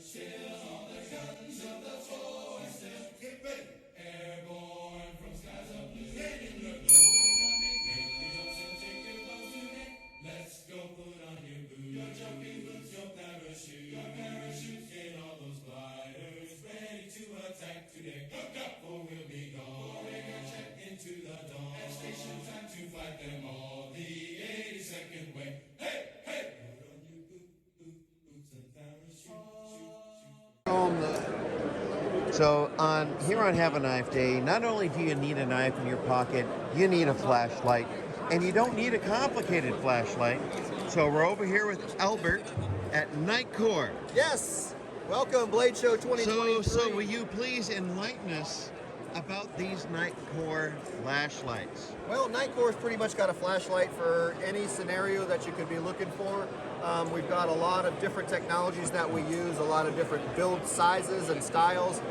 Chill on the guns of the force. Get ready. Airborne from skies of blue. Ready to go. Make your jumps and take your clothes today. Let's go put on your boots. Your jumping boots, your parachute. Your parachute, get all those gliders ready to attack today. Hook up or we'll be gone. Boarding our jet into the dawn. At station time to fight them all. The 82nd way. Hey, hey! Put on your boots and parachute. So here on Have a Knife Day, not only do you need a knife in your pocket, you need a flashlight, and you don't need a complicated flashlight. So we're over here with Albert at Nitecore. Yes, welcome Blade Show 2023. So will you please enlighten us about these Nitecore flashlights? Well, Nitecore's pretty much got a flashlight for any scenario that you could be looking for. We've got a lot of different technologies that we use, a lot of different build sizes and styles.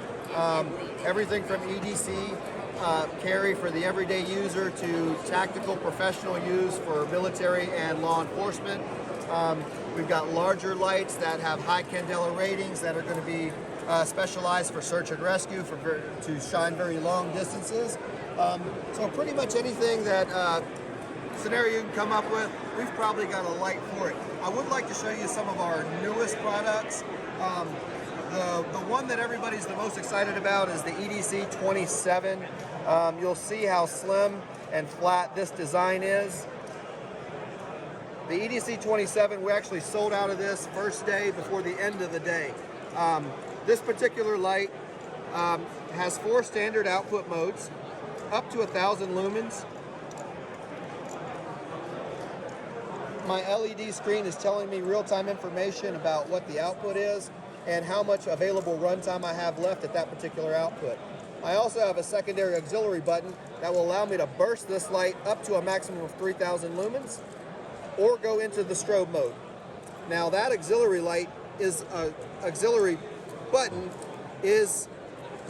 Everything from EDC carry for the everyday user to tactical professional use for military and law enforcement. We've got larger lights that have high candela ratings that are going to be specialized for search and rescue to shine very long distances. So pretty much anything that scenario you can come up with, we've probably got a light for it. I would like to show you some of our newest products. The one that everybody's the most excited about is the EDC 27. You'll see how slim and flat this design is. The EDC 27, we actually sold out of this first day before the end of the day. This particular light has 4 standard output modes, up to 1,000 lumens. My LED screen is telling me real-time information about what the output is and how much available runtime I have left at that particular output. I also have a secondary auxiliary button that will allow me to burst this light up to a maximum of 3,000 lumens or go into the strobe mode. Now that auxiliary light is auxiliary button is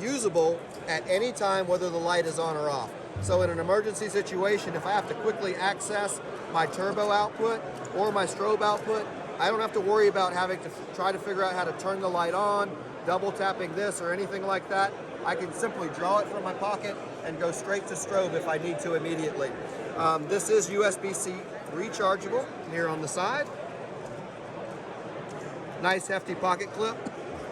usable at any time whether the light is on or off. So in an emergency situation, if I have to quickly access my turbo output or my strobe output, I don't have to worry about having to try to figure out how to turn the light on, double tapping this or anything like that. I can simply draw it from my pocket and go straight to strobe if I need to immediately. This is USB-C rechargeable here on the side. Nice hefty pocket clip.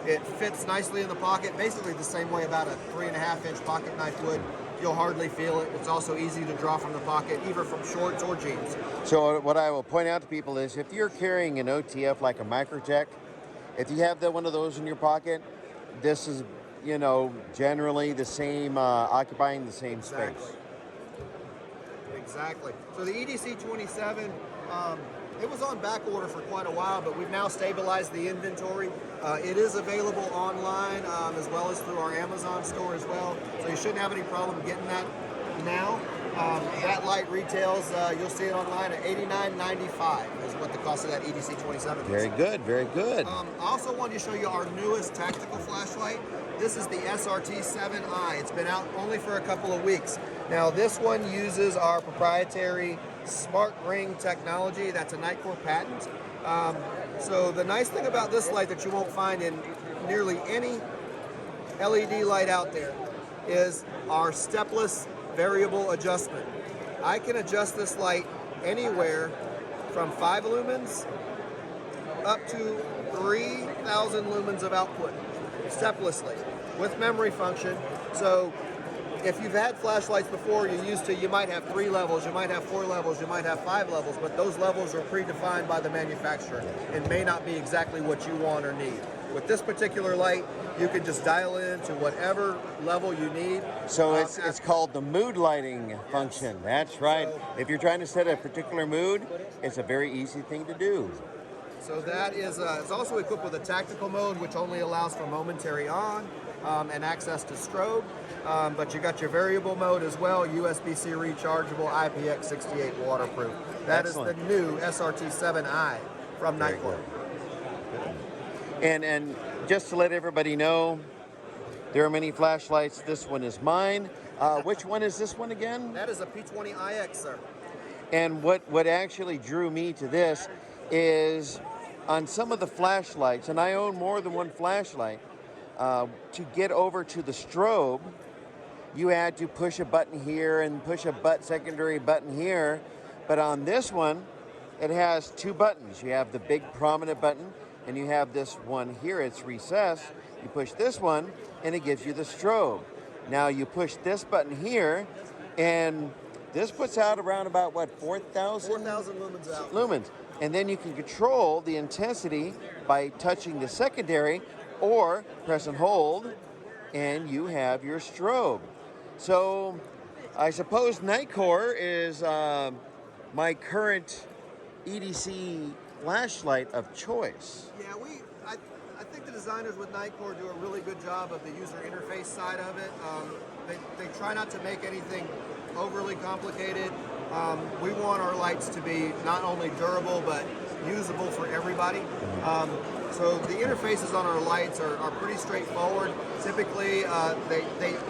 It fits nicely in the pocket, basically the same way about a 3.5-inch pocket knife would. You'll hardly feel it. It's also easy to draw from the pocket, either from shorts or jeans. So what I will point out to people is if you're carrying an OTF like a Microtech, if you have one of those in your pocket, this is, generally the same, occupying the same space. Exactly. So the EDC 27, it was on back order for quite a while, but we've now stabilized the inventory. It is available online as well as through our Amazon store as well. So you shouldn't have any problem getting that now. That light retails, you'll see it online at $89.95 is what the cost of that EDC 27 is. Very good, very good. I also wanted to show you our newest tactical flashlight. This is the SRT-7i. It's been out only for a couple of weeks. Now this one uses our proprietary smart ring technology. That's a Nitecore patent. So the nice thing about this light that you won't find in nearly any LED light out there is our stepless variable adjustment. I can adjust this light anywhere from 5 lumens up to 3,000 lumens of output steplessly with memory function. So if you've had flashlights before, you might have 3 levels, you might have 4 levels, you might have 5 levels, but those levels are predefined by the manufacturer and may not be exactly what you want or need. With this particular light, you can just dial in to whatever level you need. So it's called the mood lighting function. That's right. So, if you're trying to set a particular mood, it's a very easy thing to do. So that is it's also equipped with a tactical mode, which only allows for momentary on and access to strobe. But you got your variable mode as well, USB-C rechargeable, IPX68 waterproof. That Excellent. Is the new SRT-7i from Nitecore. And just to let everybody know, there are many flashlights. This one is mine. Which one is this one again? That is a P20iX, sir. And what actually drew me to this is on some of the flashlights, and I own more than one flashlight, to get over to the strobe, you had to push a button here and push a secondary button here. But on this one, it has two buttons. You have the big prominent button, and you have this one here. It's recessed. You push this one, and it gives you the strobe. Now you push this button here, and this puts out around about, what, 4,000? 4,000 lumens out. Lumens. And then you can control the intensity by touching the secondary or press and hold, and you have your strobe. So I suppose Nitecore is my current EDC flashlight of choice. Yeah, I think the designers with Nitecore do a really good job of the user interface side of it. They try not to make anything overly complicated. We want our lights to be not only durable but usable for everybody. So the interfaces on our lights are pretty straightforward. Typically,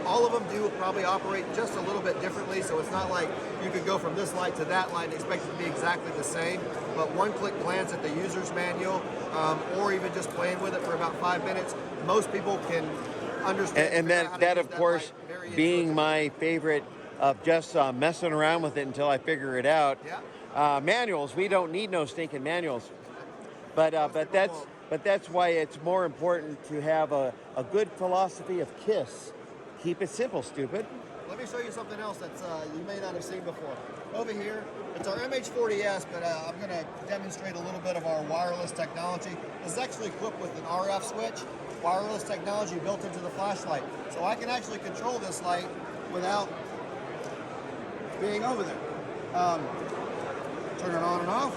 all of them do probably operate just a little bit differently, so it's not like you could go from this light to that light and expect it to be exactly the same. But one-click glance at the user's manual, or even just playing with it for about 5 minutes, most people can understand. And that of course, being my favorite of just messing around with it until I figure it out. Yeah. Manuals, we don't need no stinking manuals. But that's why it's more important to have a good philosophy of KISS. Keep it simple, stupid. Let me show you something else that you may not have seen before. Over here, it's our MH40S, but I'm going to demonstrate a little bit of our wireless technology. It's actually equipped with an RF switch, wireless technology built into the flashlight. So I can actually control this light without being over there. Turn it on and off.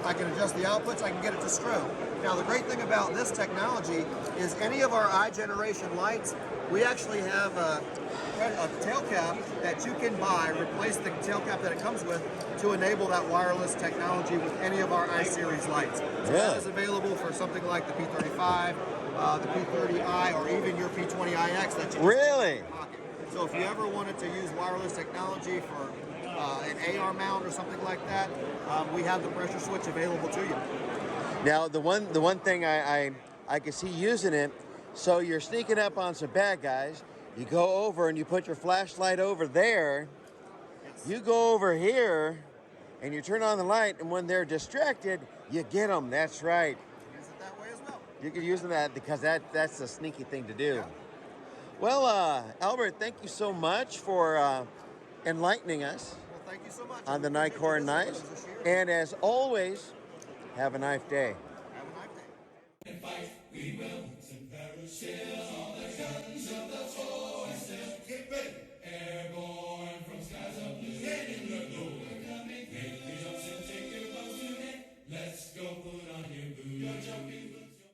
I can adjust the outputs. I can get it to strobe. Now the great thing about this technology is any of our iGeneration lights, we actually have a tail cap that you can buy, replace the tail cap that it comes with to enable that wireless technology with any of our I-Series lights. So that is available for something like the P35, the P30i, or even your P20iX that you just really? in your pocket. So if you ever wanted to use wireless technology for an AR mount or something like that, we have the pressure switch available to you. Now the one thing I can see using it, so you're sneaking up on some bad guys, you go over and you put your flashlight over there, you go over here and you turn on the light, and when they're distracted, you get them. That's right. Use it that way as well. You can use that because that's a sneaky thing to do. Yeah. Well, Albert, thank you so much for enlightening us Well, thank you so much. on the Nitecore knives. And as always, have a nice day. Have a nice day. And fight, we will. Some parachute.